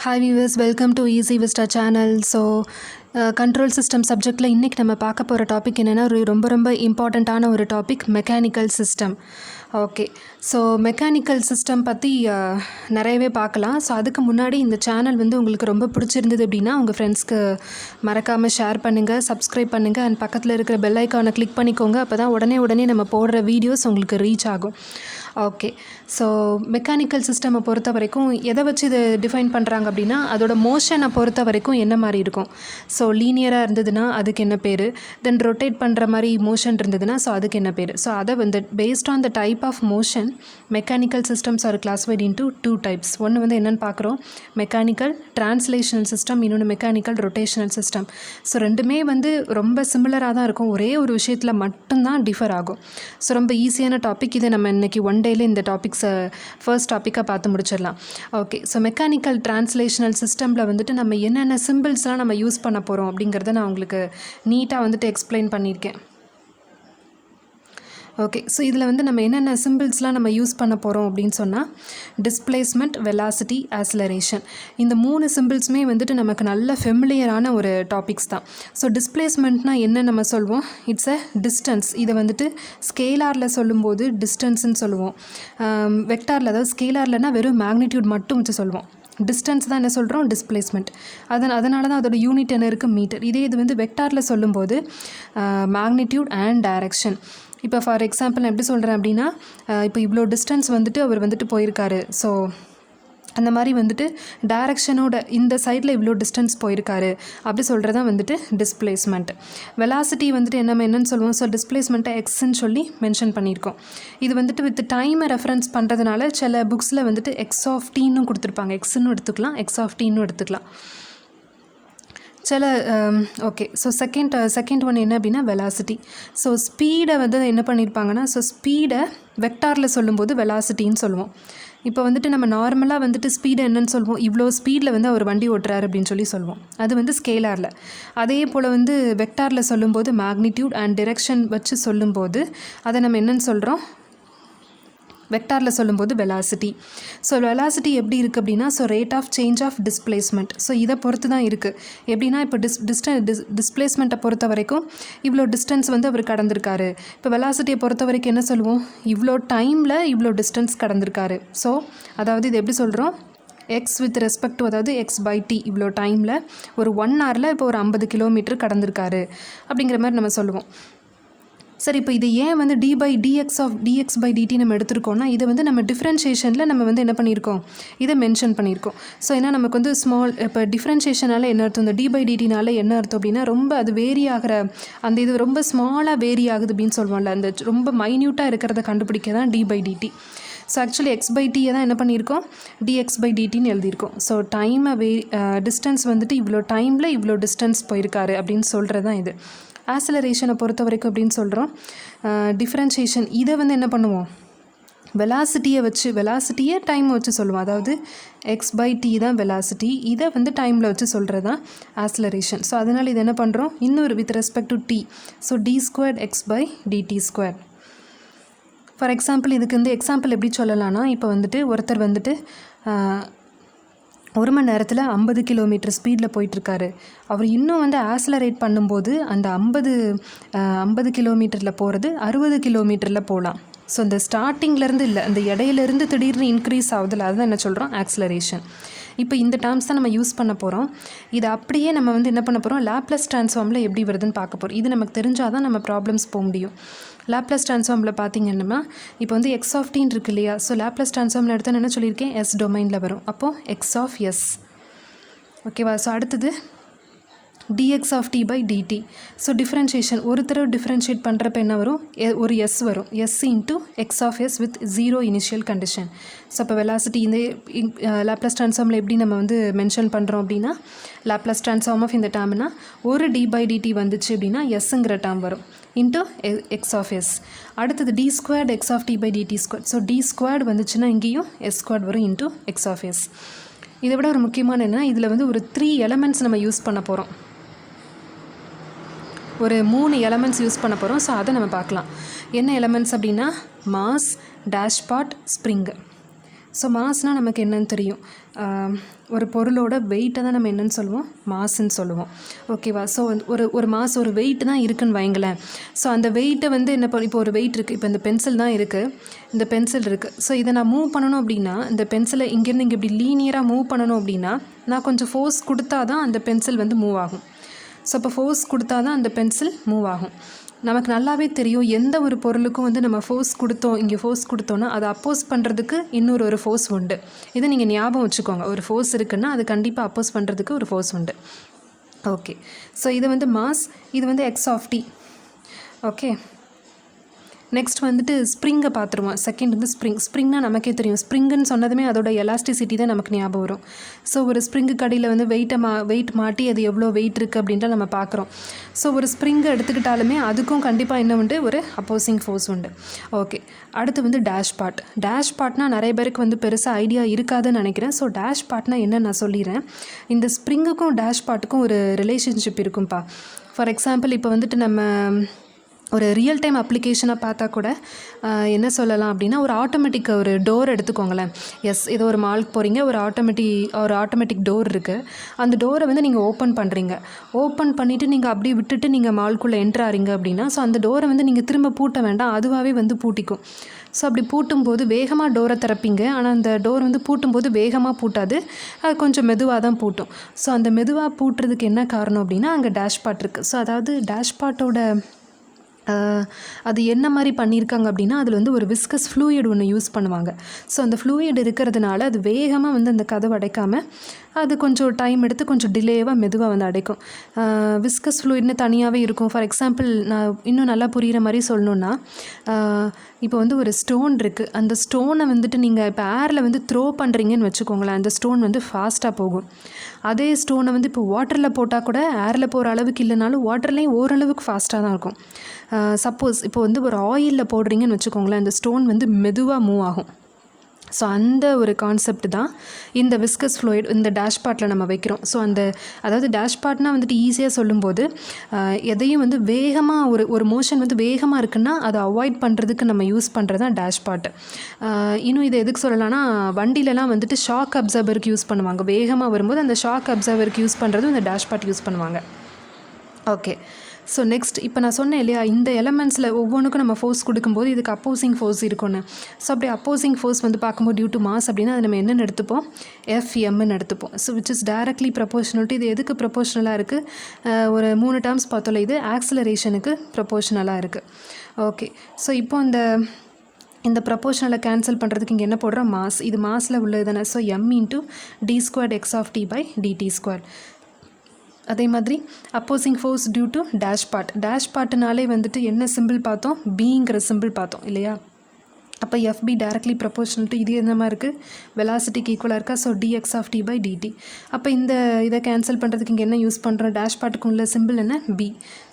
Hi viewers, welcome to Easy Vista channel. So control system சப்ஜெக்டில் இன்றைக்கி நம்ம பார்க்க போகிற டாபிக் என்னென்னா ரொம்ப இம்பார்ட்டண்ட்டான ஒரு topic mechanical system. Okay, so mechanical system பற்றி நிறையவே பார்க்கலாம். ஸோ அதுக்கு முன்னாடி இந்த சேனல் உங்களுக்கு ரொம்ப பிடிச்சிருந்தது அப்படின்னா உங்கள் ஃப்ரெண்ட்ஸ்க்கு மறக்காமல் ஷேர் பண்ணுங்கள், சப்ஸ்கிரைப் பண்ணுங்கள் அண்ட் பக்கத்தில் இருக்கிற பெல் ஐக்கானை கிளிக் பண்ணிக்கோங்க. அப்போ தான் உடனே நம்ம போடுற வீடியோஸ் உங்களுக்கு ரீச் ஆகும். ஓகே, ஸோ மெக்கானிக்கல் சிஸ்டமை பொறுத்த வரைக்கும் எதை வச்சு இதை டிஃபைன் பண்ணுறாங்க அப்படின்னா அதோட மோஷனை பொறுத்த வரைக்கும் என்ன மாதிரி இருக்கும். ஸோ லீனியராக இருந்ததுன்னா அதுக்கு என்ன பேர், தென் ரொட்டேட் பண்ணுற மாதிரி மோஷன் இருந்ததுன்னா ஸோ அதுக்கு என்ன பேர். ஸோ அதை based on the type of motion mechanical systems are classified into 2 types. ஒன்று என்னென்னு பார்க்குறோம், மெக்கானிக்கல் டிரான்ஸ்லேஷனல் சிஸ்டம், இன்னொன்று மெக்கானிக்கல் ரொட்டேஷனல் சிஸ்டம். ஸோ ரெண்டுமே ரொம்ப சிமிலராக தான் இருக்கும், ஒரே ஒரு விஷயத்தில் மட்டும்தான் டிஃபர் ஆகும். ஸோ ரொம்ப ஈஸியான டாபிக் இதை நம்ம இன்றைக்கி ஒன் டேல இந்த டாபிக்ஸை ஃபர்ஸ்ட் டாப்பிக்காக பார்த்து முடிச்சிடலாம். ஓகே, ஸோ மெக்கானிக்கல் டிரான்ஸ்லேஷனல் சிஸ்டமில் நம்ம என்னென்ன சிம்பிள்ஸ்லாம் நம்ம யூஸ் பண்ண போகிறோம் அப்படிங்கிறத நான் உங்களுக்கு நீட்டாக எக்ஸ்பிளைன் பண்ணியிருக்கேன். ஓகே, ஸோ இதில் நம்ம என்னென்ன சிம்பிள்ஸ்லாம் நம்ம யூஸ் பண்ண போகிறோம் அப்படின்னு சொன்னால் டிஸ்பிளேஸ்மெண்ட், வெலாசிட்டி, ஆக்ஸலரேஷன். இந்த 3 சிம்பிள்ஸுமே நமக்கு நல்ல ஃபெமிலியரான ஒரு டாபிக்ஸ் தான். ஸோ டிஸ்பிளேஸ்மெண்ட்னா என்ன நம்ம சொல்வோம், இட்ஸ் அ டிஸ்டன்ஸ். இதை ஸ்கேலாரில் சொல்லும்போது டிஸ்டன்ஸ்ன்னு சொல்லுவோம். வெக்டாரில், அதாவது ஸ்கேலார்லனா வெறும் மேக்னிடியூட் மட்டும் வச்சு சொல்லுவோம். டிஸ்டன்ஸ் தான் என்ன சொல்கிறோம், டிஸ்பிளேஸ்மெண்ட். அதனால தான் அதோட யூனிட் என்ன இருக்குது, மீட்டர். இது வெக்டாரில் சொல்லும்போது மேக்னிடியூட் அண்ட் டைரக்ஷன். இப்போ ஃபார் எக்ஸாம்பிள் நான் எப்படி சொல்கிறேன் அப்படின்னா, இப்போ இவ்வளோ டிஸ்டன்ஸ் அவர் போயிருக்காரு. ஸோ அந்த மாதிரி டைரக்ஷனோட இந்த சைடில் இவ்வளோ டிஸ்டன்ஸ் போயிருக்காரு அப்படி சொல்கிறதான் டிஸ்பிளேஸ்மெண்ட். வெலாசிட்டி என்னன்னு சொல்லுவோம். ஸோ டிஸ்பிளேஸ்மெண்ட்டை எக்ஸ்ன்னு சொல்லி மென்ஷன் பண்ணியிருக்கோம். இது வித் டைமை ரெஃபரன்ஸ் பண்ணுறதுனால சில புக்ஸில் எக்ஸ் ஆஃப் டீன்னு கொடுத்துருப்பாங்க. எக்ஸ்ன்னு எடுத்துக்கலாம், எக்ஸ் ஆஃப் டீன்னு எடுத்துக்கலாம் சில. ஓகே, ஸோ செகண்ட் ஒன் என்ன அப்படின்னா வெலாசிட்டி. ஸோ ஸ்பீடை என்ன பண்ணியிருப்பாங்கன்னா, ஸோ ஸ்பீடை வெக்டாரில் சொல்லும்போது வெலாசிட்டின்னு சொல்லுவோம். இப்போ நம்ம நார்மலாக ஸ்பீடை என்னன்னு சொல்லுவோம், இவ்வளோ ஸ்பீடில் அவர் வண்டி ஓட்டுறாரு அப்படின்னு சொல்லி சொல்லுவோம். அது ஸ்கேலாரில். அதே போல் வெக்டாரில் சொல்லும்போது மேக்னிடியூட் அண்ட் டிரெக்ஷன் வச்சு சொல்லும்போது அதை நம்ம என்னன்னு சொல்கிறோம், வெக்டாரில் சொல்லும்போது வெலாசிட்டி. ஸோ வெலாசிட்டி எப்படி இருக்குது அப்படின்னா, so rate of change of displacement. So இதை பொறுத்து தான் இருக்குது. எப்படின்னா இப்போ டிஸ்பிளேஸ்மெண்ட்டை பொறுத்த வரைக்கும் இவ்வளோ டிஸ்டன்ஸ் அவர் கடந்திருக்காரு. இப்போ வெலாசிட்டியை பொறுத்த வரைக்கும் என்ன சொல்லுவோம், இவ்வளோ டைமில் இவ்வளோ டிஸ்டன்ஸ் கடந்திருக்காரு. ஸோ அதாவது இது எப்படி சொல்கிறோம், எக்ஸ் வித் ரெஸ்பெக்ட் டு, அதாவது எக்ஸ் பை டி, இவ்வளோ டைமில் ஒரு 1 ஹவரில் இப்போ ஒரு 50 கிலோமீட்டர் கடந்திருக்காரு அப்படிங்கிற மாதிரி நம்ம சொல்லுவோம். சரி, இப்போ இது ஏன் dx by dt நம்ம எடுத்திருக்கோம்னா, இதை நம்ம டிஃப்ரென்ஷியேஷனில் நம்ம என்ன பண்ணியிருக்கோம், இதை மென்ஷன் பண்ணியிருக்கோம். ஸோ ஏன்னா நமக்கு ஸ்மால், இப்போ டிஃப்ரென்ஷியேஷனால் என்ன அர்த்தம், இந்த d by dtனால என்ன அர்த்தம் அப்படின்னா, ரொம்ப அது வேரி ஆகிற அந்த இது ரொம்ப ஸ்மாலாக வேரி ஆகுது அப்படின்னு சொல்லுவோம்ல, அந்த ரொம்ப மைன்யூட்டாக இருக்கிறத கண்டுபிடிக்க தான் d by dt. So actually X by டியை தான் என்ன பண்ணியிருக்கோம், dx by dtன்னு எழுதியிருக்கோம். ஸோ டைமை டிஸ்டன்ஸ் இவ்வளோ டைமில் இவ்வளோ டிஸ்டன்ஸ் போயிருக்காரு அப்படின்னு சொல்கிறது தான் இது. ஆக்ஸலரேஷனை பொறுத்த வரைக்கும் அப்படின்னு சொல்கிறோம், டிஃப்ரென்ஷியேஷன். இதை என்ன பண்ணுவோம், வெலாசிட்டியை டைம் வச்சு சொல்லுவோம். அதாவது எக்ஸ் பை டி தான் வெலாசிட்டி, இதை டைமில் வச்சு சொல்கிறது தான் ஆக்ஸலரேஷன். ஸோ அதனால் இது என்ன பண்ணுறோம், இன்னொரு with respect to T. So d² x by dt². For example இதுக்கு எக்ஸாம்பிள் எப்படி சொல்லலாம்னா, இப்போ ஒருத்தர் 1 மணி நேரத்தில் 50 கிலோமீட்டர் ஸ்பீடில் போயிட்டுருக்காரு. அவர் இன்னும் ஆக்ஸலரேட் பண்ணும்போது அந்த 50 கிலோமீட்டரில் போகிறது 60 கிலோமீட்டரில் போகலாம். ஸோ இந்த ஸ்டார்டிங்லேருந்து இல்லை, அந்த இடையிலேருந்து திடீர்னு இன்க்ரீஸ் ஆகுதில்ல, அதுதான் என்ன சொல்கிறோம், ஆக்ஸலரேஷன். இப்போ இந்த டேர்ம்ஸ் தான் நம்ம யூஸ் பண்ண போகிறோம். இது அப்படியே நம்ம என்ன பண்ண போகிறோம், லாப்லஸ் ட்ரான்ஸ்ஃபார்மில் எப்படி வருதுன்னு பார்க்க போகிறோம். இது நமக்கு தெரிஞ்சால் தான் நம்ம ப்ராப்ளம்ஸ் போக முடியும். லாப்லஸ் ட்ரான்ஸ்ஃபார்மில் பார்த்தீங்கன்னா இப்போ எக்ஸ் ஆஃப் டீன் இருக்கு இல்லையா, ஸோ லாப்லஸ் ட்ரான்ஸ்ஃபார்மில் எடுத்தால் என்ன சொல்லியிருக்கேன், எஸ் டொமைனில் வரும். அப்போது எக்ஸ் ஆஃப் எஸ். ஓகேவா. ஸோ அடுத்தது dx of t by dt. So differentiation, ஒரு தடவை டிஃப்ரென்ஷியேட் பண்ணுறப்ப என்ன வரும், ஒரு எஸ் வரும், S into X of S with 0 initial condition. So இப்போ வெலாசிட்டி இந்த லாப்லஸ் ட்ரான்ஸ்ஃபார்மில் எப்படி நம்ம மென்ஷன் பண்ணுறோம் அப்படின்னா, லாப்லஸ் ட்ரான்ஸ்ஃபார்ம் ஆஃப் இந்த டேர்ம்னா ஒரு d by dt வந்துச்சு அப்படின்னா எஸ்ஸுங்கிற டேர்ம் வரும் இன்ட்டு எக்ஸ் ஆஃப் எஸ். அடுத்தது d² x of t by dt². So d² வந்துச்சுன்னா இங்கேயும் s² வரும் இன்ட்டு எக்ஸ் ஆஃப் எஸ். இதை விட ஒரு முக்கியமான என்ன, இதில் ஒரு 3 எலமெண்ட்ஸ் நம்ம யூஸ் பண்ண போகிறோம், ஒரு 3 எலமெண்ட்ஸ் யூஸ் பண்ண போகிறோம். ஸோ அதை நம்ம பார்க்கலாம். என்ன எலமெண்ட்ஸ் அப்படின்னா, மாஸ், டேஷ்பாட், ஸ்ப்ரிங்கு. ஸோ மாஸ்னால் நமக்கு என்னன்னு தெரியும், ஒரு பொருளோட வெயிட்டை தான் நம்ம என்னன்னு சொல்லுவோம், மாஸ்ன்னு சொல்லுவோம். ஓகேவா? ஸோ ஒரு மாஸ் ஒரு வெயிட் தான் இருக்குன்னு வைங்களேன். ஸோ அந்த வெயிட்டை வந்து என்ன இப்போ ஒரு வெயிட் இருக்குது, இப்போ இந்த பென்சில் தான் இருக்குது, இந்த பென்சில் இருக்குது. ஸோ இதை நான் மூவ் பண்ணணும் அப்படின்னா, இந்த பென்சிலை இங்கேருந்து இங்கே இப்படி லீனியராக மூவ் பண்ணணும் அப்படின்னா நான் கொஞ்சம் ஃபோர்ஸ் கொடுத்தா தான் அந்த பென்சில் வந்து மூவ் ஆகும். ஸோ இப்போ ஃபோர்ஸ் கொடுத்தா தான் அந்த பென்சில் மூவ் ஆகும். நமக்கு நல்லாவே தெரியும், எந்த ஒரு பொருளுக்கும் வந்து நம்ம ஃபோர்ஸ் கொடுத்தோம், இங்கே ஃபோர்ஸ் கொடுத்தோன்னா அதை அப்போஸ் பண்ணுறதுக்கு ஒரு ஃபோர்ஸ் உண்டு. இதை நீங்கள் ஞாபகம் வச்சுக்கோங்க. ஒரு ஃபோர்ஸ் இருக்குன்னா அது கண்டிப்பாக அப்போஸ் பண்ணுறதுக்கு ஒரு ஃபோர்ஸ் உண்டு. ஓகே, ஸோ இது வந்து மாஸ், இது வந்து X of T. Okay, next வந்துட்டு ஸ்ப்ரிங்கை பார்த்துருவோம். செகண்ட் வந்து ஸ்ப்ரிங்னா நமக்கே தெரியும், ஸ்ப்ரிங்குன்னு சொன்னதுமே அதோட எலாஸ்டிசிட்டி தான் நமக்கு ஞாபகம் வரும். ஸோ ஒரு ஸ்ப்ரிங்கு கடையில் வந்து வெயிட் மாட்டி அது எவ்வளோ வெயிட் இருக்குது அப்படின்ட்டு நம்ம பார்க்குறோம். ஸோ ஒரு ஸ்ப்ரிங்கை எடுத்துக்கிட்டாலுமே அதுக்கும் கண்டிப்பாக என்ன உண்டு, ஒரு அப்போசிங் ஃபோர்ஸ் உண்டு. ஓகே, அடுத்து வந்து டேஷ் பார்ட்னால் நிறைய பேருக்கு வந்து பெருசாக ஐடியா இருக்காதுன்னு நினைக்கிறேன். ஸோ டேஷ் பார்ட்னா என்ன நான் சொல்லிடுறேன். இந்த ஸ்ப்ரிங்குக்கும் டேஷ் பார்ட்டுக்கும் ஒரு ரிலேஷன்ஷிப் இருக்கும்பா. ஃபார் எக்ஸாம்பிள் இப்போ வந்துட்டு நம்ம ஒரு ரியல் டைம் அப்ளிகேஷனாக பார்த்தா கூட என்ன சொல்லலாம் அப்படின்னா, ஒரு ஆட்டோமேட்டிக் ஒரு டோர் எடுத்துக்கோங்களேன். எஸ், ஏதோ ஒரு மாலுக்கு போகிறீங்க, ஒரு ஆட்டோமேட்டிக் டோர் இருக்குது. அந்த டோரை வந்து நீங்கள் ஓப்பன் பண்ணுறீங்க. ஓப்பன் பண்ணிவிட்டு நீங்கள் அப்படியே விட்டுட்டு நீங்கள் மாலுக்குள்ளே என்ட்ரு ஆகிறீங்க அப்படின்னா, ஸோ அந்த டோரை வந்து நீங்கள் திரும்ப பூட்ட வேண்டாம், அதுவாகவே வந்து பூட்டிக்கும். ஸோ அப்படி பூட்டும்போது வேகமாக டோரை திறப்பீங்க, ஆனால் அந்த டோர் வந்து பூட்டும்போது வேகமாக பூட்டாது, அது கொஞ்சம் மெதுவாக தான் பூட்டும். ஸோ அந்த மெதுவாக பூட்டுறதுக்கு என்ன காரணம் அப்படின்னா, அங்கே டேஷ் பார்ட் இருக்குது. ஸோ அதாவது டேஷ் பார்ட்டோட அது என்ன மாதிரி பண்ணியிருக்காங்க அப்படின்னா, அதில் வந்து ஒரு விஸ்கஸ் ஃப்ளூயிட் ஒன்று யூஸ் பண்ணுவாங்க. ஸோ அந்த ஃப்ளூயிட் இருக்கிறதுனால அது வேகமாக வந்து அந்த கதவை அடைக்காமல் அது கொஞ்சம் டைம் எடுத்து கொஞ்சம் டிலேவாக மெதுவாக வந்து அடைக்கும். விஸ்கஸ் ஃப்ளூயிட்னு தனியாகவே இருக்கும். ஃபார் எக்ஸாம்பிள் நான் இன்னும் நல்லா புரிகிற மாதிரி சொல்லணுன்னா, இப்போ வந்து ஒரு ஸ்டோன் இருக்குது. அந்த ஸ்டோனை வந்துட்டு நீங்கள் இப்போ ஏரில் வந்து த்ரோ பண்ணுறீங்கன்னு வச்சுக்கோங்களேன், அந்த ஸ்டோன் வந்து ஃபாஸ்ட்டாக போகும். அதே ஸ்டோனை வந்து இப்போ வாட்டரில் போட்டால் கூட ஏரில் போகிற அளவுக்கு இல்லைனாலும் வாட்டர்லேயும் ஓரளவுக்கு ஃபாஸ்ட்டாக தான் இருக்கும். சப்போஸ் இப்போ வந்து ஒரு ஆயிலில் போடுறீங்கன்னு வச்சுக்கோங்களேன், அந்த ஸ்டோன் வந்து மெதுவாக மூவ் ஆகும். ஸோ அந்த ஒரு கான்செப்ட் தான் இந்த விஸ்கஸ் ஃப்ளூயிட் இந்த டேஷ்பார்ட்டில் நம்ம வைக்கிறோம். ஸோ அதாவது டேஷ்பார்ட்னால் வந்துட்டு ஈஸியாக சொல்லும்போது எதையும் வந்து வேகமாக ஒரு மோஷன் வந்து வேகமாக இருக்குன்னா அதை அவாய்ட் பண்ணுறதுக்கு நம்ம யூஸ் பண்ணுறது தான் டேஷ்பார்ட். இன்னும் இதை எதுக்கு சொல்லலாம்னா, வண்டியிலலாம் வந்துட்டு ஷாக் அப்சர்வருக்கு யூஸ் பண்ணுவாங்க. வேகமாக வரும்போது அந்த ஷாக் அப்சர்வருக்கு யூஸ் பண்ணுறதும் இந்த டேஷ்பார்ட் யூஸ் பண்ணுவாங்க. ஓகே, ஸோ நெக்ஸ்ட் இப்போ நான் சொன்னேன் இல்லையா, இந்த எலமெண்ட்ஸில் ஒவ்வொன்றுக்கும் நம்ம ஃபோர்ஸ் கொடுக்கும்போது இதுக்கு அப்போசிங் ஃபோர்ஸ் இருக்கும்னு. ஸோ அப்படி அப்போசிங் ஃபோர்ஸ் வந்து பார்க்கும்போது டியூ டு மாஸ் அப்படின்னா அது நம்ம என்னென்னு எடுத்துப்போம், எஃப்எம்னு எடுத்துப்போம். So which is directly proportional to, இது எதுக்கு ப்ரொபோஷனலாக இருக்குது, ஒரு 3 டேர்ம்ஸ் பார்த்தோம்ல, இது ஆக்ஸலரேஷனுக்கு ப்ரொபோஷனலாக இருக்குது. ஓகே, ஸோ இப்போ இந்த ப்ரொபோஷனலை கேன்சல் பண்ணுறதுக்கு இங்கே என்ன போடுறோம், மாஸ். இது மாஸில் உள்ளது தானே. So M into D squared X of T by DT square. அதே மாதிரி opposing force due to dash பார்ட்னாலே வந்துட்டு என்ன சிம்பிள் பார்த்தோம், பிங்கிற சிம்பிள் பார்த்தோம் இல்லையா. அப்போ எஃப்பி டைரக்ட்லி ப்ரொபோஷனல் டு, இது என்ன மாதிரி இருக்குது, வெலாசிட்டிக்கு ஈக்குவலாக இருக்கா. So DX of T by DT. அப்போ இதை கேன்சல் பண்ணுறதுக்கு இங்கே என்ன யூஸ் பண்ணுறோம், டேஷ் பார்ட்டுக்கு உள்ள சிம்பிள் என்ன, பி.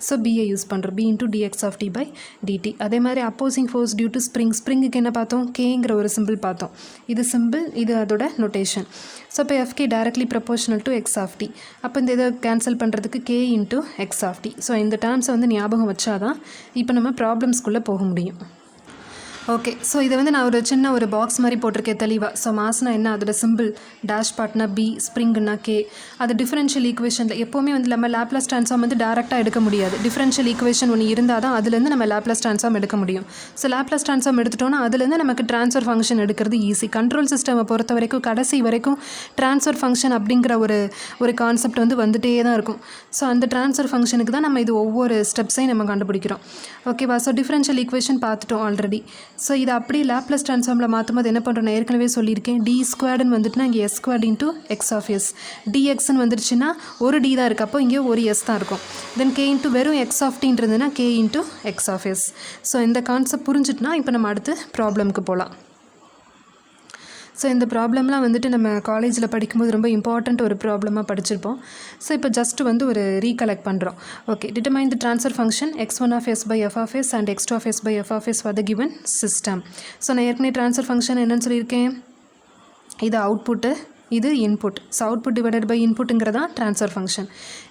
ஸோ பியை யூஸ் பண்ணுறோம், P into DX of T by DT. அதே மாதிரி அப்போசிங் ஃபோர்ஸ் டியூ டு ஸ்ப்ரிங்குக்கு என்ன பார்த்தோம், கேங்கிற ஒரு சிம்பிள் பார்த்தோம். இது சிம்பிள், இது அதோட நொட்டேஷன். ஸோ இப்போ FK directly proportional to X of T. அப்போ இந்த இதை கேன்சல் பண்ணுறதுக்கு K into X of T. So இந்த டேர்ம்ஸை வந்து ஞாபகம் வச்சாதான் இப்போ நம்ம ப்ராப்ளம்ஸ்குள்ளே போக முடியும். ஓகே, ஸோ இதை வந்து நான் ஒரு சின்ன ஒரு பாக்ஸ் மாதிரி போட்டிருக்கேன் தெளிவாக. ஸோ மாஸ்னா என்ன, அதோட சிம்பிள் டேஷ் பார்ட்னா பி, ஸ்ப்ரிங்குன்னா கே. அது டிஃபரன்ஷியல் ஈக்குவேஷனில் எப்போவுமே வந்து நம்ம லேப்லாஸ் ட்ரான்ஸ்ஃபார்ம் வந்து டேரெக்டாக எடுக்க முடியாது. டிஃபரன்ஷியல் ஈக்குவேஷன் ஒன்று இருந்தால் தான் அதுலேருந்து நம்ம லேப்லாஸ் ட்ரான்ஸ்ஃபார்ம் எடுக்க முடியும். ஸோ லேப்லாஸ் ட்ரான்ஸ்ஃபார்ம் எடுத்துட்டோன்னா அதுலேருந்து நமக்கு ட்ரான்ஸ்ஃபர் ஃபங்க்ஷன் எடுக்கிறது ஈஸி. கண்ட்ரோல் சிஸ்டமை பொறுத்த வரைக்கும் கடைசி வரைக்கும் ட்ரான்ஸ்ஃபர் ஃபங்க்ஷன் அப்படிங்கிற ஒரு கான்செப்ட் வந்து வந்துகிட்டே தான் இருக்கும். ஸோ அந்த ட்ரான்ஸ்ஃபர் ஃபங்க்ஷனுக்கு தான் நம்ம இது ஒவ்வொரு ஸ்டெப்ஸையும் நம்ம கண்டுபிடிக்கிறோம். ஓகேவா. ஸோ டிஃபரன்ஷியல் ஈக்குவேஷன் பார்த்துட்டோம் ஆல்ரெடி. ஸோ இது அப்படி லேப்லஸ் ட்ரான்ஸ்ஃபார்மில் மாற்றும்போது என்ன பண்ணுறோம், நான் ஏற்கனவே சொல்லியிருக்கேன், டி ஸ்கொயர்டுன்னு வந்துட்டுனா இங்கே S squared into X of S. டிஎக்ஸ்ன்னு வந்துருச்சுன்னா ஒரு டி தான் இருக்குது, அப்போ இங்கே ஒரு எஸ் தான் இருக்கும். தென் கே இன்ட்டு வெறும் எக்ஸ் ஆஃப் டின்றதுன்னா K into X of S. So இந்த கான்செப்ட் புரிஞ்சுட்டுனா இப்போ நம்ம அடுத்து ப்ராப்ளம்க்கு போகலாம். ஸோ இந்த ப்ராப்ளம்லாம் வந்துட்டு நம்ம காலேஜில் படிக்கும்போது ரொம்ப இம்பார்ட்டண்ட் ஒரு ப்ராப்ளமாக படிச்சிருப்போம். ஸோ இப்போ ஜஸ்ட் வந்து ஒரு ரீகலெக்ட் பண்ணுறோம். Okay, determine the transfer function x1 of s by f of s and x2 of s by f of s for the given system. So நான் ஏற்கனவே ட்ரான்ஸ்ஃபர் ஃபங்க்ஷன் என்னன்னு சொல்லியிருக்கேன், இது அவுட்புட்டு, இது input. So output divided by இன்புட்டுங்கிறதா transfer function.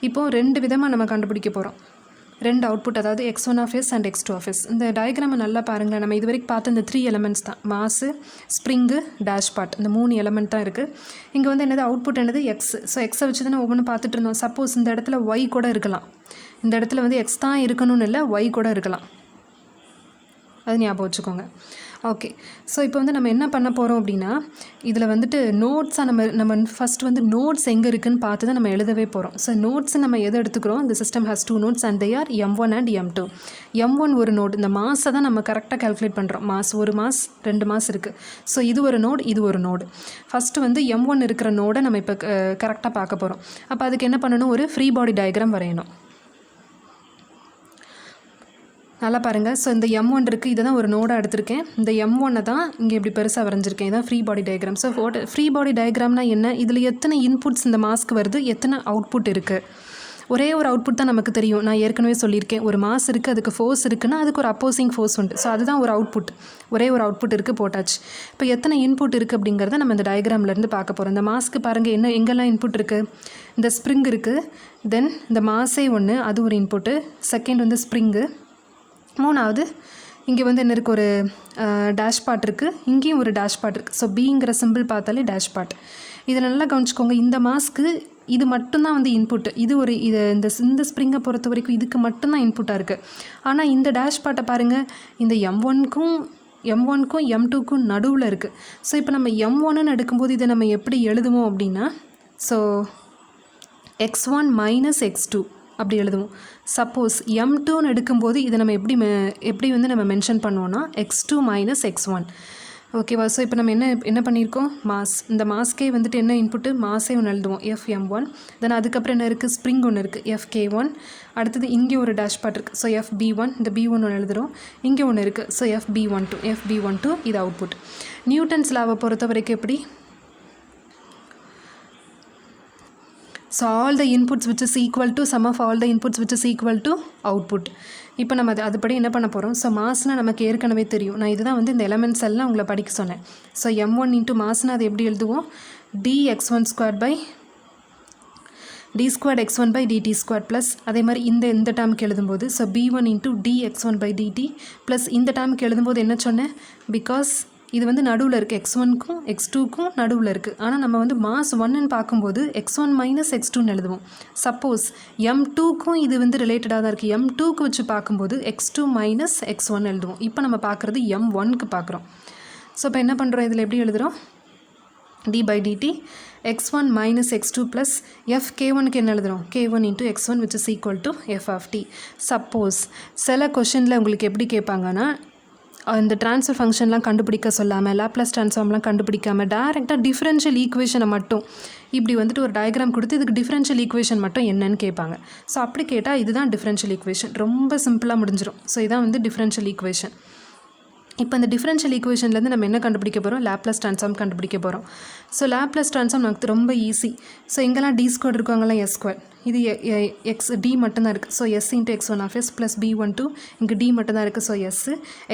இப்போது 2 விதமாக நம்ம கண்டுபிடிக்க போகிறோம். ரெண்டு அவுட்புட், அதாவது x1 of S and x2 of S. இந்த டயக்ராமை நல்லா பாருங்கள். நம்ம இது வரைக்கும் பார்த்த இந்த 3 எலமெண்ட்ஸ் தான், மாஸு, ஸ்ப்ரிங்கு, டேஷ் பார்ட், இந்த 3 எலமெண்ட் தான் இருக்குது. இங்கே வந்து என்னது அவுட்புட் என்னது எக்ஸ். ஸோ எக்ஸை வச்சு தானே ஒவ்வொன்றும் பார்த்துட்டு இருந்தோம். சப்போஸ் இந்த இடத்துல ஒய் கூட இருக்கலாம், இந்த இடத்துல வந்து எக்ஸ் தான் இருக்கணும்னு இல்லை, ஒய் கூட இருக்கலாம், அது ஞாபகம் வச்சுக்கோங்க. ஓகே, ஸோ இப்போ வந்து நம்ம என்ன பண்ண போகிறோம் அப்படின்னா, இதில் வந்துட்டு நோட்ஸாக நம்ம ஃபஸ்ட் வந்து நோட்ஸ் எங்கே இருக்குதுன்னு பார்த்து தான் நம்ம எழுதவே போகிறோம். ஸோ நோட்ஸ் நம்ம எதை எடுத்துக்கிறோம், இந்த system has 2 notes and they are M1 and M2. M1 ஒரு நோட், இந்த மாஸை தான் நம்ம கரெக்டாக கால்குலேட் பண்ணுறோம். மாஸ், ஒரு மாஸ், 2 மாஸ் இருக்குது. ஸோ இது ஒரு நோடு, இது ஒரு நோடு. ஃபஸ்ட்டு வந்து M1 இருக்கிற நோடை நம்ம இப்போ கரெக்டாக பார்க்க போகிறோம். அப்போ அதுக்கு என்ன பண்ணணும், ஒரு ஃப்ரீ பாடி டயக்ராம் வரையணும். நல்லா பாருங்கள். ஸோ இந்த M1 இருக்குது, இதை தான் ஒரு நோடாக எடுத்திருக்கேன். இந்த M1 தான் இங்கே இப்படி பெருசாக வரைஞ்சிருக்கேன். இதான் free body diagram. So free body டயக்ராம்னா என்ன, இதில் எத்தனை இன்புட்ஸ் இந்த மாஸ்க்கு வருது, எத்தனை அவுட்புட் இருக்குது. ஒரே ஒரு அவுட்புட் தான் நமக்கு தெரியும். நான் ஏற்கனவே சொல்லியிருக்கேன், ஒரு மாஸ் இருக்குது, அதுக்கு ஃபோர்ஸ் இருக்குன்னா அதுக்கு ஒரு அப்போசிங் ஃபோர்ஸ் உண்டு. ஸோ அதுதான் ஒரு அவுட்புட். ஒரே ஒரு அவுட்புட் இருக்குது, போட்டாச்சு. இப்போ எத்தனை இன்புட் இருக்குது அப்படிங்கிறத நம்ம இந்த டயக்ராம்லேருந்து பார்க்க போகிறோம். இந்த மாஸ்க்கு பாருங்கள் எங்கெல்லாம் இன்புட் இருக்குது. இந்த ஸ்ப்ரிங் இருக்குது, தென் இந்த மாஸே ஒன்று, அது ஒரு இன்புட்டு. செகண்ட் வந்து ஸ்ப்ரிங்கு. மூணாவது இங்கே வந்து என்ன இருக்குது, ஒரு டேஷ் பார்ட் இருக்குது, இங்கேயும் ஒரு டேஷ் பார்ட் இருக்குது. ஸோ பிங்கிற சிம்பிள் பார்த்தாலே டேஷ் பார்ட். இதில் நல்லா கவனிச்சுக்கோங்க, இந்த மாஸ்க்கு இது மட்டும்தான் வந்து இன்புட்டு. இந்த ஸ்ப்ரிங்கை பொறுத்த வரைக்கும் இதுக்கு மட்டும்தான் இன்புட்டாக இருக்குது. ஆனால் இந்த டேஷ் பார்ட்டை பாருங்கள், இந்த M1க்கும் M2க்கும் நடுவில் இருக்குது. ஸோ இப்போ நம்ம M1ன்னு எடுக்கும்போது இதை நம்ம எப்படி எழுதுவோம் அப்படின்னா, ஸோ x1 மைனஸ் x2 அப்படி எழுதுவோம். சப்போஸ் M2ன்னு எடுக்கும்போது இதை நம்ம எப்படி வந்து நம்ம மென்ஷன் பண்ணுவோன்னா x2 மைனஸ் x1. ஓகேவா? ஸோ இப்போ நம்ம என்ன பண்ணியிருக்கோம், மாஸ். இந்த மாஸ்க்கே வந்துட்டு என்ன இன்புட்டு, மாஸே ஒன்று எழுதுவோம், FM1. தென் அதுக்கப்புறம் என்ன இருக்குது, ஸ்ப்ரிங் ஒன்று இருக்குது, FK1. அடுத்தது இங்கே ஒரு டேஷ் பார்ட் இருக்குது, ஸோ FB1. இந்த B1 ஒன்று எழுதுகிறோம், இங்கே ஒன்று இருக்குது, ஸோ FB12. இது அவுட்புட். நியூட்டன்ஸ் லாவை பொறுத்த வரைக்கும் எப்படி, so all the inputs which is equal to sum of all the inputs which is equal to output. இப்போ நம்ம அதுபடி என்ன பண்ண போகிறோம். ஸோ மாஸ்னால் நமக்கு ஏற்கனவே தெரியும். நான் இதுதான் வந்து இந்த எலமெண்ட்ஸ் எல்லாம் உங்களை படிக்க சொன்னேன். ஸோ M1 இன்ட்டு மாஸ்னால் அது எப்படி எழுதுவோம், dx1 by d squared x1 by dt squared plus அதே மாதிரி இந்த டேர்முக்கு எழுதும்போது so B1 into dx1 by dt plus இந்த டேர்முக்கு எழுதும்போது என்ன சொன்னேன், பிகாஸ் இது வந்து நடுவில் இருக்குது, x1க்கும் x2க்கும் நடுவில் இருக்குது. ஆனால் நம்ம வந்து மாஸ் 1ன்னு பார்க்கும்போது x1 மைனஸ் x2ன்னு எழுதுவோம். சப்போஸ் M2க்கும் இது வந்து ரிலேட்டடாக தான் இருக்குது, M2க்கு வச்சு பார்க்கும்போது x2 மைனஸ் x1 எழுதுவோம். இப்போ நம்ம பார்க்குறது M1க்கு பார்க்குறோம். ஸோ இப்போ என்ன பண்ணுறோம், இதில் எப்படி எழுதுகிறோம், d by dt x1 minus x2 plus fk1க்கு என்ன எழுதுகிறோம், k1 into x1 which is equal to f of t. Suppose சில கொஷனில் உங்களுக்கு எப்படி கேட்பாங்கன்னா, இந்த ட்ரான்ஸ்ஃபர் ஃபங்க்ஷன்லாம் கண்டுபிடிக்க சொல்லாமல், லாப்லாஸ் ட்ரான்ஸ்ஃபார்ம்லாம் கண்டுபிடிக்காமல் டேரெக்டாக டிஃப்ரென்ஷியல் ஈக்குவேஷனை மட்டும் இப்படி வந்துட்டு ஒரு டயக்ராம் கொடுத்து இதுக்கு டிஃப்ரென்ஷியல் ஈக்குவேஷன் மட்டும் என்னன்னு கேட்பாங்க. ஸோ அப்படி கேட்டால் இதுதான் டிஃப்ரென்ஷியல் ஈக்குவேஷன், ரொம்ப சிம்பிளாக முடிஞ்சிடும். ஸோ இதான் வந்து டிஃப்ரென்ஷியல் ஈக்குவேஷன். இப்போ இந்த டிஃப்ரென்ஷியல் ஈக்குவேஷன்லேருந்து நம்ம என்ன கண்டுபிடிக்க போகிறோம், லாப்லாஸ் ட்ரான்ஸ்ஃபார்ம் கண்டுபிடிக்க போகிறோம். ஸோ லாப்லாஸ் ட்ரான்ஸ்ஃபார்ம் நமக்கு ரொம்ப ஈஸி. ஸோ இங்கெல்லாம் டி ஸ்கொயர் இருக்கும், அங்கெல்லாம் எஸ் ஸ்கொயர். இது எக்ஸ் டி மட்டும்தான் இருக்குது. So S into x1 of S plus B12 இங்கே டி மட்டும்தான் இருக்குது. So S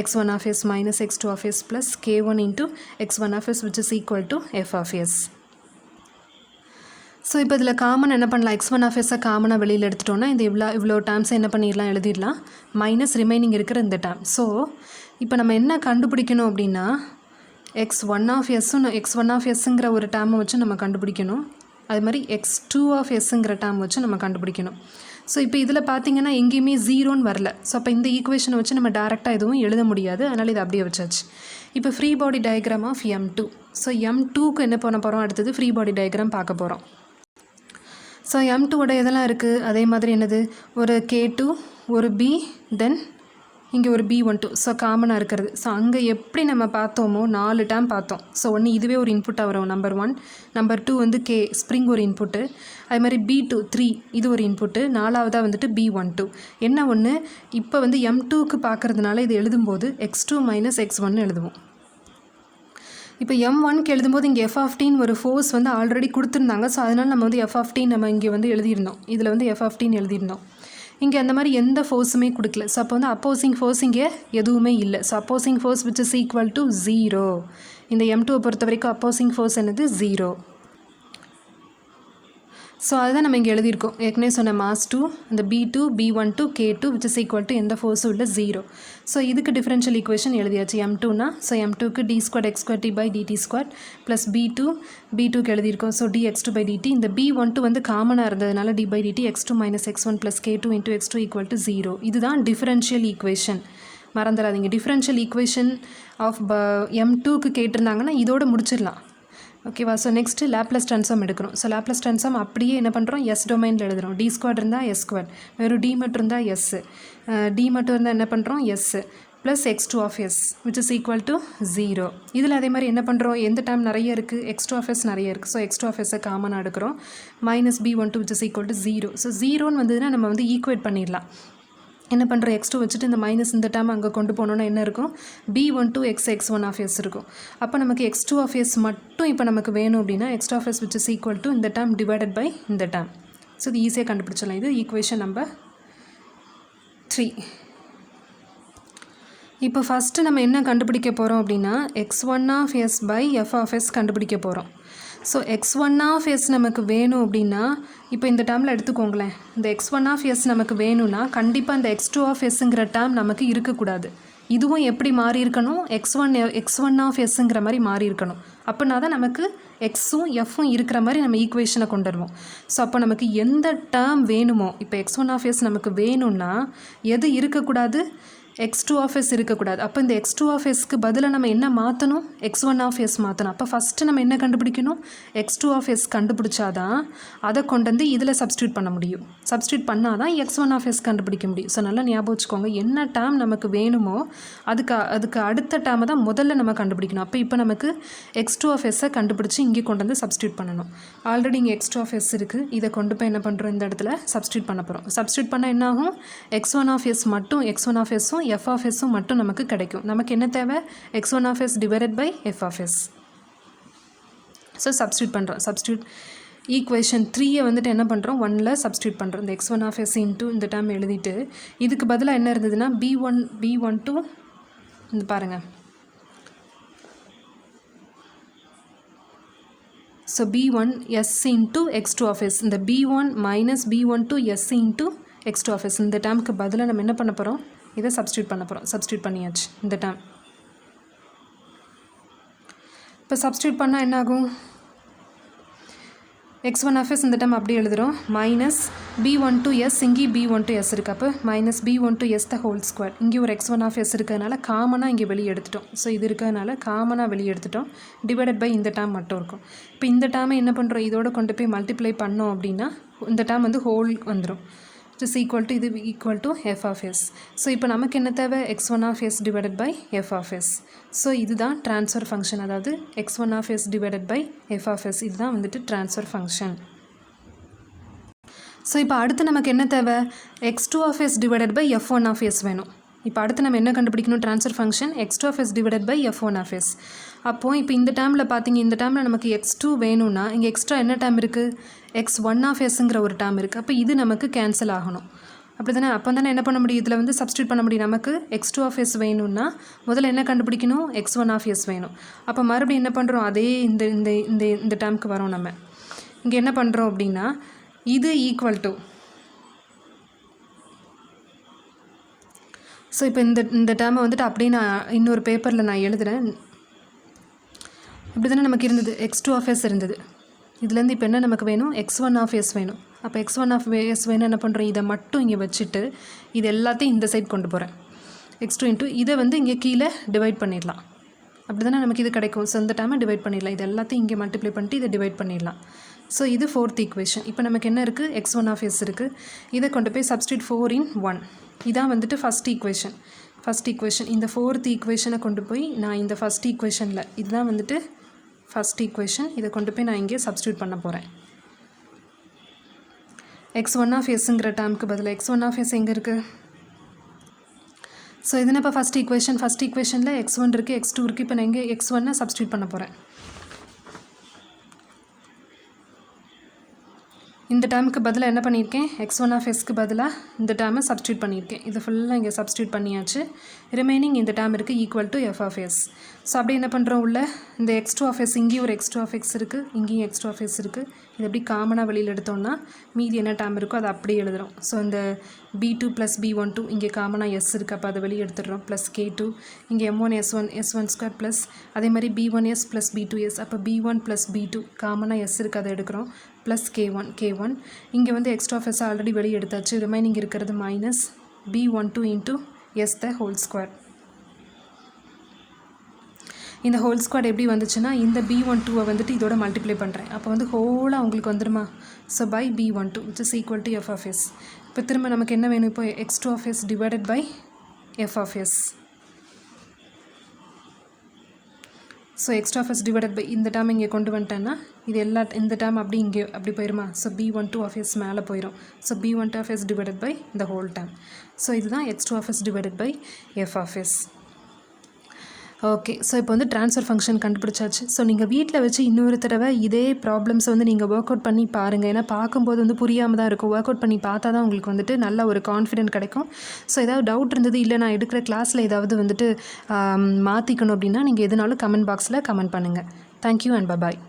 x1 of S minus x2 of S plus k1 into x1 of S which is equal to F of S. So இப்போ இதில் common என்ன பண்ணலாம், x1 of எஸ்ஸை காமனாக வெளியில் எடுத்துட்டோன்னா இந்த இவ்வளோ டேர்ம்ஸை என்ன பண்ணிடலாம், எழுதிடலாம், மைனஸ் ரிமைனிங் இருக்கிற இந்த டேர்ம். ஸோ இப்போ நம்ம என்ன கண்டுபிடிக்கணும் அப்படின்னா, x1 ஆஃப் எஸ்ஸுங்கிற ஒரு டேர்மை வச்சு நம்ம கண்டுபிடிக்கணும். அது மாதிரி x2 ஆஃப் எஸ்ஸுங்கிற டேர்ம் வச்சு நம்ம கண்டுபிடிக்கணும். ஸோ இப்போ இதில் பார்த்தீங்கன்னா எங்கேயுமே ஜீரோன்னு வரல. ஸோ அப்போ இந்த ஈக்குவேஷனை வச்சு நம்ம டேரெக்டாக எதுவும் எழுத முடியாது, அதனால் இதை அப்படியே வச்சாச்சு. இப்போ free body diagram of M2. So M2க்கு என்ன பண்ண போகிறோம், அடுத்தது ஃப்ரீ பாடி டயக்ராம் பார்க்க போகிறோம். ஸோ M2ஓட எதெல்லாம் இருக்குது, அதே மாதிரி என்னது, ஒரு K2, ஒரு B, தென் இங்கே ஒரு B12. ஸோ காமனாக இருக்கிறது. ஸோ அங்கே எப்படி நம்ம பார்த்தோமோ 4 டேர்ம் பார்த்தோம். ஸோ ஒன்று இதுவே ஒரு இன்புட்டாக வரும், நம்பர் 1. நம்பர் 2 வந்து K ஸ்ப்ரிங் ஒரு இன்புட்டு, அது மாதிரி B2 3 இது ஒரு இன்புட்டு, 4வதாக வந்துட்டு B12. என்ன ஒன்று, இப்போ வந்து M2க்கு பார்க்குறதுனால இது எழுதும்போது x2 மைனஸ் x1 எழுதுவோம். இப்போ M1க்கு எழுதும்போது இங்கே f of tன்னு ஒரு ஃபோர்ஸ் வந்து ஆல்ரெடி கொடுத்துருந்தாங்க. ஸோ அதனால் நம்ம வந்து f of t நம்ம இங்கே வந்து எழுதியிருந்தோம், இதில் வந்து f of tன்னு எழுதியிருந்தோம். இங்கே அந்த மாதிரி எந்த ஃபோர்ஸுமே கொடுக்கல. ஸோ அப்போ வந்து அப்போசிங் ஃபோர்ஸ் இங்கே எதுவுமே இல்லை. So opposing force which is equal to 0. இந்த M2 பொறுத்த வரைக்கும் அப்போசிங் ஃபோர்ஸ் என்னது, 0. ஸோ அதுதான் நம்ம இங்கே எழுதியிருக்கோம். ஏற்கனவே சொன்ன மாஸ் 2, இந்த B2, B12, K2 which is equal to எந்த ஃபோர்ஸும் இல்லை 0. ஸோ இதுக்கு டிஃபரன்ஷியல் ஈக்குவேஷன் எழுதியாச்சு. M2னா so M2க்கு d² x² dt² plus B2க்கு எழுதியிருக்கோம். So dx2 dt. இந்த B12 வந்து காமனாக இருந்ததுனால d dt x2 minus x1 plus K2 into x2 equal to 0. இதுதான் டிஃபரன்ஷியல் ஈக்குவேஷன். மறந்துடாதீங்க. டிஃபரன்ஷியல் ஈக்குவேஷன் ஆஃப் M2க்கு கேட்டிருந்தாங்கன்னா இதோடு முடிச்சிடலாம். ஓகேவா? ஸோ நெக்ஸ்ட்டு லேப்லஸ் ட்ரான்ஸ்ஃபார்ம் எடுக்கிறோம். ஸோ லேப்லஸ் ட்ரான்ஸ்ஃபார்ம் அப்படியே என்ன பண்ணுறோம், எஸ் டொமைனில் எழுதுகிறோம். d² இருந்தால் s², வெறும் d மட்டும் இருந்தால் s, d மட்டும் இருந்தால் என்ன பண்ணுறோம், s plus x2 of s which is equal to 0. இதில் அதே மாதிரி என்ன பண்ணுறோம், எந்த டேர்ம் நிறைய இருக்குது, x2 of s நிறைய இருக்குது. ஸோ x2 of s காமனாக எடுக்கிறோம். Minus b12 which is equal to 0. So 0ன்னு வந்ததுன்னா நம்ம வந்து ஈக்குவேட் பண்ணிடலாம். என்ன பண்ணுறோம், x2 வச்சுட்டு இந்த மைனஸ் இந்த டேம் அங்கே கொண்டு போனோன்னா என்ன இருக்கும், b12 x1 of s இருக்கும். அப்போ நமக்கு x2 of s மட்டும் இப்போ நமக்கு வேணும் அப்படின்னா x2 of s which is equal to இந்த டேம் டிவைடட் பை இந்த டேம். ஸோ இது ஈஸியாக கண்டுபிடிச்சிடலாம். இது ஈக்குவேஷன் நம்பர் 3. இப்போ ஃபஸ்ட்டு நம்ம என்ன கண்டுபிடிக்க போகிறோம் அப்படின்னா x1 of s by f of s கண்டுபிடிக்க போகிறோம். ஸோ x1 of s நமக்கு வேணும் அப்படின்னா இப்போ இந்த டேர்மில் எடுத்துக்கோங்களேன். இந்த x1 of s நமக்கு வேணும்னா கண்டிப்பாக இந்த x2 of sங்கிற டேர்ம் நமக்கு இருக்கக்கூடாது. இதுவும் எப்படி மாறி இருக்கணும், x1 of sங்கிற மாதிரி மாறி இருக்கணும். அப்படின்னா தான் நமக்கு எக்ஸும் எஃப்பும் இருக்கிற மாதிரி நம்ம ஈக்குவேஷனை கொண்டு வருவோம். ஸோ அப்போ நமக்கு எந்த டேர்ம் வேணுமோ, இப்போ x1 of s நமக்கு வேணும்னா எது இருக்கக்கூடாது, x2 of s இருக்கக்கூடாது. அப்போ இந்த x2 of sக்கு பதிலாக நம்ம என்ன மாற்றணும், x1 of s மாற்றணும். அப்போ ஃபஸ்ட்டு நம்ம என்ன கண்டுபிடிக்கணும், x2 of s கண்டுபிடிச்சாதான் அதை கொண்டு வந்து இதில் சப்ஸ்டியூட் பண்ண முடியும். சப்ஸ்டியூட் பண்ணால் தான் x1 of s கண்டுபிடிக்க முடியும். ஸோ நல்லா ஞாபகம் வச்சுக்கோங்க, என்ன டேர்ம் நமக்கு வேணுமோ அதுக்கு அடுத்த டேர்மை தான் முதல்ல நம்ம கண்டுபிடிக்கணும். அப்போ இப்போ நமக்கு x2 of s கண்டுபிடிச்சி இங்கே கொண்டு வந்து சப்ஸ்டியூட் பண்ணணும். ஆல்ரெடி இங்கே x2 of s இருக்குது. இதை கொண்டு போய் என்ன பண்ணுறோம், இந்த இடத்துல சப்ஸ்டியூட் பண்ண போகிறோம். சப்ஸ்டியூட் பண்ணால் என்ன ஆகும், x1 of s மட்டும் x1 of s f of s மட்டும் நமக்கு கிடைக்கும். நமக்கு என்ன தேவை, x1 of s divided by f of s. So substitute பண்ணுறோம். சப்ஸ்டியூட் ஈக்குவேஷன் 3 வந்துட்டு என்ன பண்ணுறோம், 1ல் சப்ஸ்டியூட் பண்ணுறோம். இந்த x1 of s இன்ட்டு இந்த டேர்ம் எழுதிட்டு இதுக்கு பதிலாக என்ன இருந்ததுன்னா b12 இந்த பாருங்கள். So b1 s into x2 of s, இந்த b1 minus b12 s into x2 of s இந்த டேர்முக்கு பதிலாக நம்ம என்ன பண்ண போகிறோம், இதை சப்ஸ்டியூட் பண்ண போகிறோம். சப்ஸ்டியூட் பண்ணியாச்சு இந்த டேர்ம். இப்போ சப்ஸ்டியூட் பண்ணால் என்ன ஆகும், x1 of s இந்த டேர்ம் அப்படியே எழுதுகிறோம். மைனஸ் b12 s, இங்கே b12 s இருக்குது. அப்போ மைனஸ் b12 s த ஹோல் ஸ்கொயர். இங்கே ஒரு x1 of s இருக்கிறதுனால காமனாக இங்கே வெளியே எடுத்துட்டோம். ஸோ இது இருக்கிறதுனால காமனாக வெளியே எடுத்துட்டோம். டிவைடட் பை இந்த டேர்ம் மட்டும் இருக்கும். இப்போ இந்த டேர்மை என்ன பண்ணுறோம், இதோட கொண்டு போய் மல்டிப்ளை பண்ணோம் அப்படின்னா இந்த டேர்ம் வந்து ஹோல் வந்துடும். is equal to இது equal to f of s. So இப்போ நமக்கு என்ன தேவை, x1 of s divided by f of s. So இதுதான் ட்ரான்ஸ்ஃபர் ஃபங்க்ஷன், அதாவது x1 of s divided by f of s. இதுதான் வந்துட்டு ட்ரான்ஸ்ஃபர் ஃபங்க்ஷன். ஸோ இப்போ அடுத்து நமக்கு என்ன தேவை, x2 of s divided by f1 of s வேணும். இப்போ அடுத்து நம்ம என்ன கண்டுபிடிக்கணும், transfer function x2 of s divided by f1 of s. அப்போது இப்போ இந்த டேர்மில் பார்த்தீங்க, இந்த டேர்மில் நமக்கு x2 வேணும்னா இங்கே எக்ஸ்ட்ரா என்ன டேர்ம் இருக்குது, x1 of sங்கிற ஒரு டேர்ம் இருக்குது. அப்போ இது நமக்கு கேன்சல் ஆகணும். அப்படி தானே, அப்போ தானே என்ன பண்ண முடியும், இதில் வந்து சப்ஸ்டியூட் பண்ண முடியும். நமக்கு x2 of s வேணும்னா முதல்ல என்ன கண்டுபிடிக்கணும், x1 of s வேணும். அப்போ மறுபடியும் என்ன பண்ணுறோம், அதே இந்த இந்த இந்த இந்த டேர்முக்கு வரோம். நம்ம இங்கே என்ன பண்ணுறோம் அப்படின்னா இது ஈக்குவல் டு, ஸோ இப்போ இந்த டேர்மை வந்துட்டு அப்படியே நான் இன்னொரு பேப்பரில் நான் எழுதுகிறேன். இப்படி தானே நமக்கு இருந்தது, x2 of s இருந்தது. இதுலேருந்து இப்போ என்ன நமக்கு வேணும், x1 of s வேணும். அப்போ x1 of s வேணும், என்ன பண்ணுறோம், இதை மட்டும் இங்கே வச்சுட்டு இது எல்லாத்தையும் இந்த சைட் கொண்டு போகிறேன். x2 இன்ட்டு இதை வந்து இங்கே கீழே டிவைட் பண்ணிடலாம். அப்படி தானே நமக்கு இது கிடைக்கும். ஸோ இந்த டேர்மை டிவைட் பண்ணிடலாம். இது எல்லாத்தையும் இங்கே மல்டிப்ளை பண்ணிட்டு இதை டிவைட் பண்ணிடலாம். ஸோ இது 4th ஈக்குவேஷன். இப்போ நமக்கு என்ன இருக்குது, x1 of s இருக்குது. இதை கொண்டு போய் சப்ஸ்டியூட் 4 in 1. இதான் வந்துட்டு ஃபஸ்ட் ஈக்குவேஷன். இந்த 4th ஈக்குவேஷனை கொண்டு போய் நான் இந்த ஃபஸ்ட் ஈக்குவேஷனில், இதுதான் வந்துட்டு ஃபஸ்ட் ஈக்குவேஷன். இதை கொண்டு போய் நான் இங்கே சப்ஸ்டியூட் பண்ண போகிறேன். x1 of sங்கிற டேர்முக்கு பதிலாக x1 of s எங்கே இருக்குது. ஸோ இதுனா இப்போ ஃபஸ்ட் ஈக்குவேஷனில் x1 இருக்குது, x2 இருக்குது. இப்போ நான் இங்கே x1 சப்ஸ்டியூட் பண்ண போகிறேன். இந்த டேர்முக்கு பதிலாக என்ன பண்ணியிருக்கேன், x1 ஆஃப் எஸ்க்கு பதிலாக இந்த டேர்மை சப்ஸ்டியூட் பண்ணியிருக்கேன். இது ஃபுல்லாக இங்கே சப்ஸ்டியூட் பண்ணியாச்சு. ரிமைனிங் இந்த டேர்ம் இருக்குது equal to F of S. So அப்படியே என்ன பண்ணுறோம், உள்ள இந்த x2 ஆஃப் எஸ், இங்கேயும் ஒரு x2 ஆஃப் எக்ஸ் இருக்குது, இங்கேயும் x2 ஆஃப் எஸ் இருக்குது. இது எப்படி காமனாக வெளியில் எடுத்தோம்னா மீதி என்ன டேர்ம் இருக்கோ அதை அப்படியே எழுதுகிறோம். ஸோ இந்த b2 ப்ளஸ் b12 இங்கே காமனாக எஸ் இருக்குது, அப்போ அதை வெளியே எடுத்துடுறோம். ப்ளஸ் k2 இங்கே m1 s1 ஸ்கொயர் ப்ளஸ் அதே மாதிரி b1s ப்ளஸ் b2s, அப்போ b1 ப்ளஸ் b2 காமனாக எஸ் இருக்குது, அதை எடுக்கிறோம். ப்ளஸ் k1 இங்கே வந்து எக்ஸ்ட்ரா ஆஃப் எஸ் ஆல்ரெடி வெளியே எடுத்தாச்சு. ரிமைனிங் இருக்கிறது minus b12 into S the whole square. இந்த ஹோல் ஸ்கொயர் எப்படி வந்துச்சுன்னா, இந்த b12 வந்துட்டு இதோட மல்டிப்ளை பண்ணுறேன், அப்போ வந்து ஹோலாக உங்களுக்கு வந்துடுமா. So by b12 which is equal to f of s. இப்போ திரும்ப நமக்கு என்ன வேணும், இப்போ x2 of s divided by f of s. So extra of S divided by இந்த டேர்ம் இங்கே கொண்டு வந்துட்டேன்னா இது இந்த டேர்ம் அப்படி இங்கே அப்படி போயிருமா. ஸோ b12 ஆஃப் எஸ் மேலே போயிடும். So b12 of S divided by இந்த ஹோல் டேர்ம். ஸோ இதுதான் x2 of S divided by F of S. Okay, so இப்போ வந்து ட்ரான்ஸ்ஃபர் ஃபங்க்ஷன் கண்டுபிடிச்சாச்சு. ஸோ நீங்கள் வீட்டில் வச்சு இன்னொரு தடவை இதே ப்ராப்ளம்ஸை வந்து நீங்கள் ஒர்க் அவுட் பண்ணி பாருங்கள். ஏன்னா பார்க்கும்போது வந்து புரியாமல் தான் இருக்கும். ஒர்க் அவுட் பண்ணி பார்த்தா தான் உங்களுக்கு வந்துட்டு நல்ல ஒரு கான்ஃபிடென்ட் கிடைக்கும். ஸோ ஏதாவது டவுட் இருந்தது, இல்லை நான் எடுக்கிற கிளாஸில் ஏதாவது வந்துட்டு மாற்றிக்கணும் அப்படின்னா நீங்கள் எதுனாலும் கமெண்ட் பாக்ஸில் கமெண்ட் பண்ணுங்கள். Thank you and bye bye.